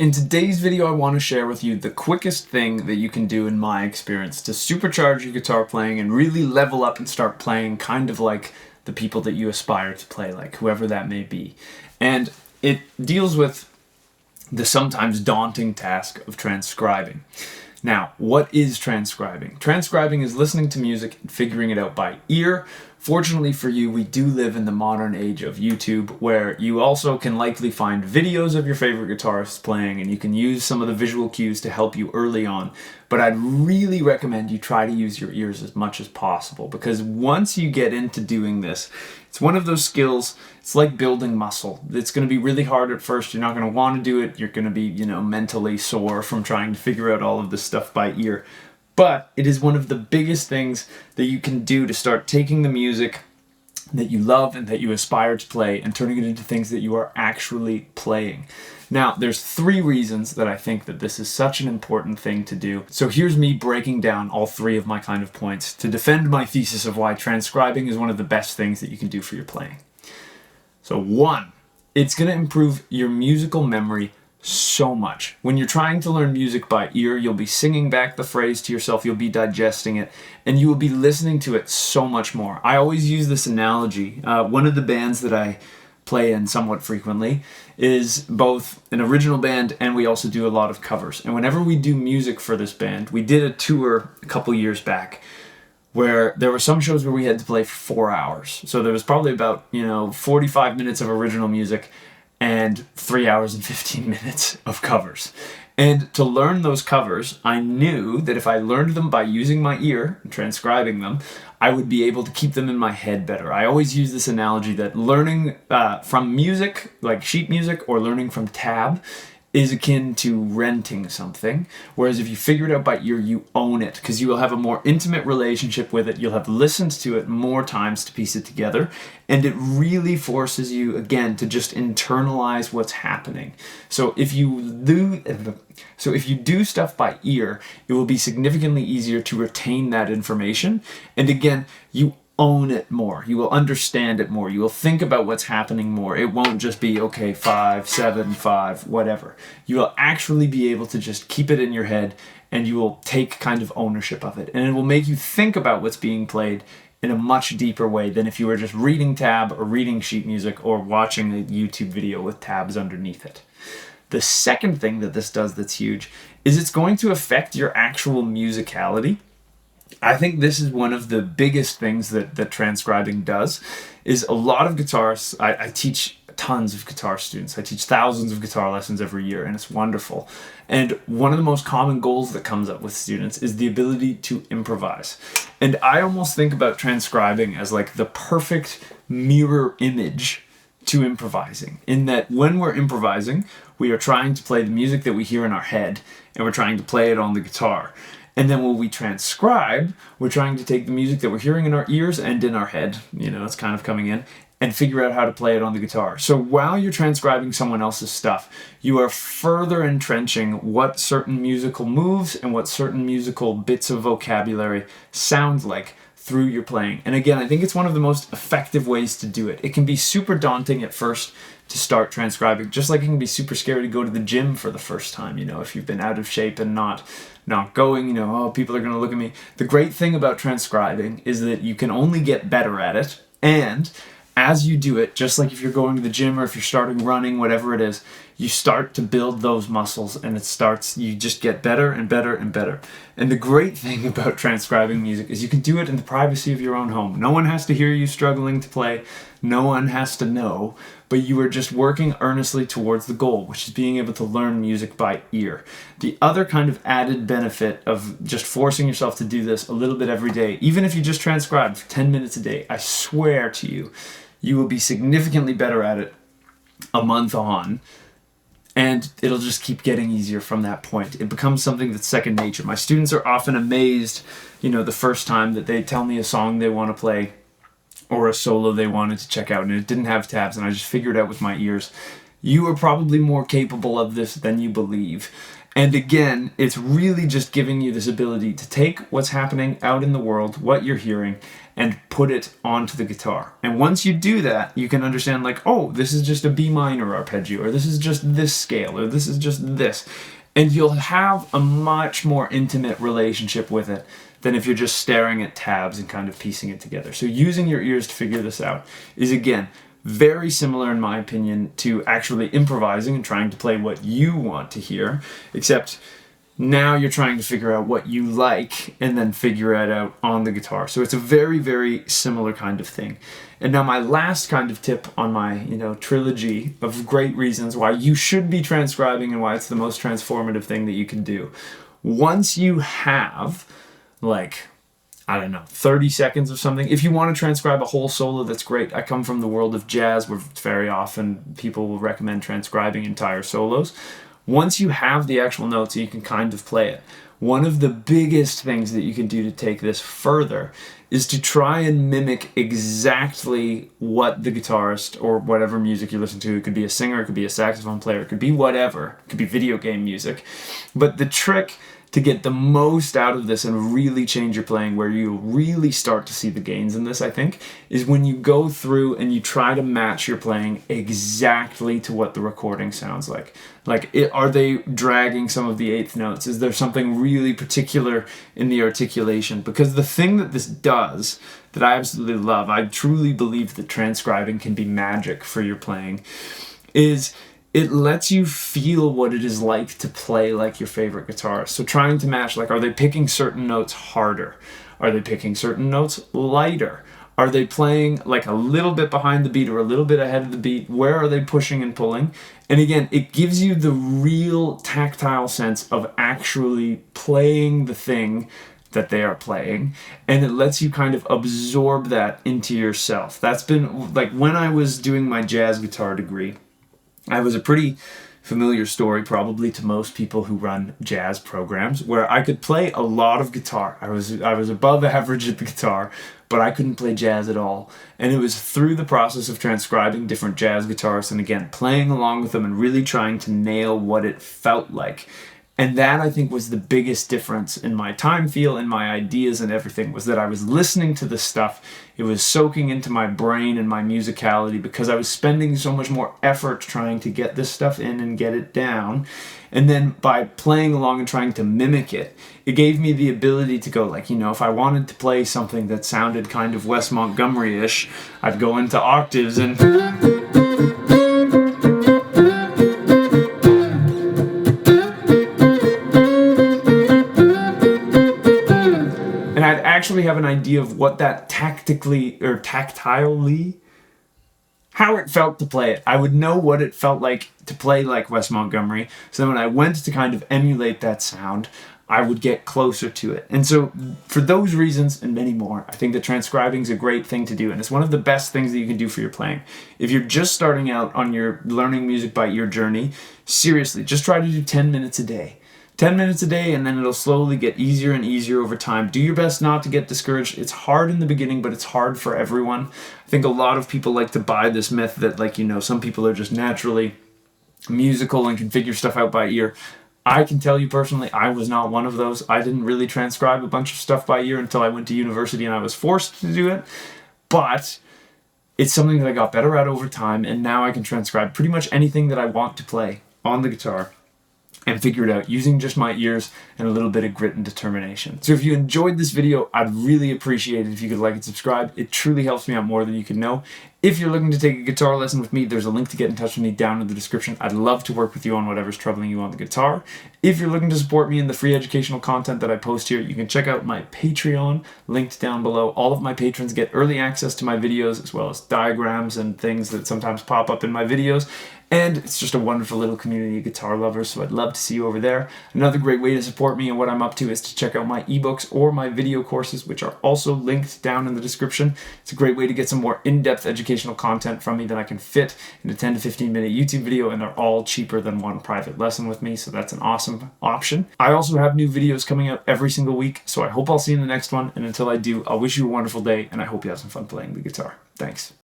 In today's video, I want to share with you the quickest thing that you can do in my experience to supercharge your guitar playing and really level up and start playing kind of like the people that you aspire to play like, whoever that may be. And it deals with the sometimes daunting task of transcribing. Now, what is transcribing? Transcribing is listening to music and figuring it out by ear. Fortunately for you, we do live in the modern age of YouTube, where you also can likely find videos of your favorite guitarists playing, and you can use some of the visual cues to help you early on. But I'd really recommend you try to use your ears as much as possible, because once you get into doing this, it's one of those skills, it's like building muscle. It's going to be really hard at first. You're not going to want to do it. You're going to be, mentally sore from trying to figure out all of this stuff by ear. But it is one of the biggest things that you can do to start taking the music that you love and that you aspire to play and turning it into things that you are actually playing. Now, there's 3 reasons that I think that this is such an important thing to do. So here's me breaking down all 3 of my kind of points to defend my thesis of why transcribing is one of the best things that you can do for your playing. So 1, it's going to improve your musical memory so much. When you're trying to learn music by ear, you'll be singing back the phrase to yourself, you'll be digesting it, and you will be listening to it so much more. I always use this analogy. One of the bands that I play in somewhat frequently is both an original band, and we also do a lot of covers. And whenever we do music for this band, we did a tour a couple years back where there were some shows where we had to play for 4 hours. So there was probably about 45 minutes of original music and 3 hours and 15 minutes of covers. And to learn those covers, I knew that if I learned them by using my ear and transcribing them, I would be able to keep them in my head better. I always use this analogy that learning from music, like sheet music, or learning from tab, is akin to renting something. Whereas if you figure it out by ear, you own it, because you will have a more intimate relationship with it. You'll have listened to it more times to piece it together. And it really forces you, again, to just internalize what's happening. So if you do stuff by ear, it will be significantly easier to retain that information. And again, you own it more. You will understand it more. You will think about what's happening more. It won't just be, okay, 5, 7, 5, whatever. You will actually be able to just keep it in your head, and you will take kind of ownership of it. And it will make you think about what's being played in a much deeper way than if you were just reading tab or reading sheet music or watching a YouTube video with tabs underneath it. The second thing that this does that's huge is it's going to affect your actual musicality. I think this is one of the biggest things that transcribing does. Is a lot of guitarists, I teach tons of guitar students. I teach thousands of guitar lessons every year, and it's wonderful. And one of the most common goals that comes up with students is the ability to improvise. And I almost think about transcribing as like the perfect mirror image to improvising, in that when we're improvising, we are trying to play the music that we hear in our head, and we're trying to play it on the guitar. And then when we transcribe, we're trying to take the music that we're hearing in our ears and in our head, it's kind of coming in, and figure out how to play it on the guitar. So while you're transcribing someone else's stuff, you are further entrenching what certain musical moves and what certain musical bits of vocabulary sound like through your playing. And again, I think it's one of the most effective ways to do it. It can be super daunting at first to start transcribing, just like it can be super scary to go to the gym for the first time, if you've been out of shape and not going, oh, people are going to look at me. The great thing about transcribing is that you can only get better at it, and as you do it, just like if you're going to the gym or if you're starting running, whatever it is, you start to build those muscles, and you just get better and better and better. And the great thing about transcribing music is you can do it in the privacy of your own home. No one has to hear you struggling to play. No one has to know, but you are just working earnestly towards the goal, which is being able to learn music by ear. The other kind of added benefit of just forcing yourself to do this a little bit every day, even if you just transcribe for 10 minutes a day, I swear to you, you will be significantly better at it a month on, and it'll just keep getting easier from that point. It becomes something that's second nature. My students are often amazed, the first time that they tell me a song they want to play or a solo they wanted to check out, and it didn't have tabs, and I just figured it out with my ears. you are probably more capable of this than you believe. And again, it's really just giving you this ability to take what's happening out in the world, what you're hearing, and put it onto the guitar. And once you do that, you can understand like, oh, this is just a B minor arpeggio, or this is just this scale, or this is just this. And you'll have a much more intimate relationship with it than if you're just staring at tabs and kind of piecing it together. So using your ears to figure this out is, again, very similar, in my opinion, to actually improvising and trying to play what you want to hear, except now you're trying to figure out what you like and then figure it out on the guitar. So it's a very, very similar kind of thing. And now my last kind of tip on my, trilogy of great reasons why you should be transcribing and why it's the most transformative thing that you can do. Once you have, 30 seconds of something. If you want to transcribe a whole solo, that's great. I come from the world of jazz where very often people will recommend transcribing entire solos. Once you have the actual notes, you can kind of play it. One of the biggest things that you can do to take this further is to try and mimic exactly what the guitarist or whatever music you listen to, it could be a singer, it could be a saxophone player, it could be whatever, it could be video game music. But the trick to get the most out of this and really change your playing, where you really start to see the gains in this, I think, is when you go through and you try to match your playing exactly to what the recording sounds like. Are they dragging some of the eighth notes? Is there something really particular in the articulation? Because the thing that this does, that I absolutely love, I truly believe that transcribing can be magic for your playing, is it lets you feel what it is like to play like your favorite guitarist. So trying to match, are they picking certain notes harder? Are they picking certain notes lighter? Are they playing a little bit behind the beat or a little bit ahead of the beat? Where are they pushing and pulling? And again, it gives you the real tactile sense of actually playing the thing that they are playing, and it lets you kind of absorb that into yourself. That's been, when I was doing my jazz guitar degree, I was a pretty familiar story probably to most people who run jazz programs, where I could play a lot of guitar. I was above average at the guitar, but I couldn't play jazz at all. And it was through the process of transcribing different jazz guitarists and again playing along with them and really trying to nail what it felt like. And that, I think, was the biggest difference in my time feel and my ideas and everything, was that I was listening to this stuff. It was soaking into my brain and my musicality because I was spending so much more effort trying to get this stuff in and get it down. And then by playing along and trying to mimic it, it gave me the ability to go, if I wanted to play something that sounded kind of Wes Montgomery-ish, I'd go into octaves and I'd actually have an idea of what that tactilely, how it felt to play it. I would know what it felt like to play like Wes Montgomery, so then when I went to kind of emulate that sound, I would get closer to it. And so for those reasons and many more, I think that transcribing is a great thing to do, and it's one of the best things that you can do for your playing. If you're just starting out on your learning music by ear journey, seriously, just try to do 10 minutes a day. 10 minutes a day, and then it'll slowly get easier and easier over time. Do your best not to get discouraged. It's hard in the beginning, but it's hard for everyone. I think a lot of people like to buy this myth that, some people are just naturally musical and can figure stuff out by ear. I can tell you personally, I was not one of those. I didn't really transcribe a bunch of stuff by ear until I went to university and I was forced to do it. But it's something that I got better at over time, and now I can transcribe pretty much anything that I want to play on the guitar and figure it out using just my ears and a little bit of grit and determination. So if you enjoyed this video, I'd really appreciate it if you could like and subscribe. It truly helps me out more than you can know. If you're looking to take a guitar lesson with me, there's a link to get in touch with me down in the description. I'd love to work with you on whatever's troubling you on the guitar. If you're looking to support me in the free educational content that I post here, you can check out my Patreon, linked down below. All of my patrons get early access to my videos, as well as diagrams and things that sometimes pop up in my videos. And it's just a wonderful little community of guitar lovers, so I'd love to see you over there. Another great way to support me and what I'm up to is to check out my ebooks or my video courses, which are also linked down in the description. It's a great way to get some more in-depth educational content from me that I can fit in a 10 to 15 minute YouTube video, and they're all cheaper than one private lesson with me, so that's an awesome option. I also have new videos coming out every single week, so I hope I'll see you in the next one, and until I do, I'll wish you a wonderful day, and I hope you have some fun playing the guitar. Thanks.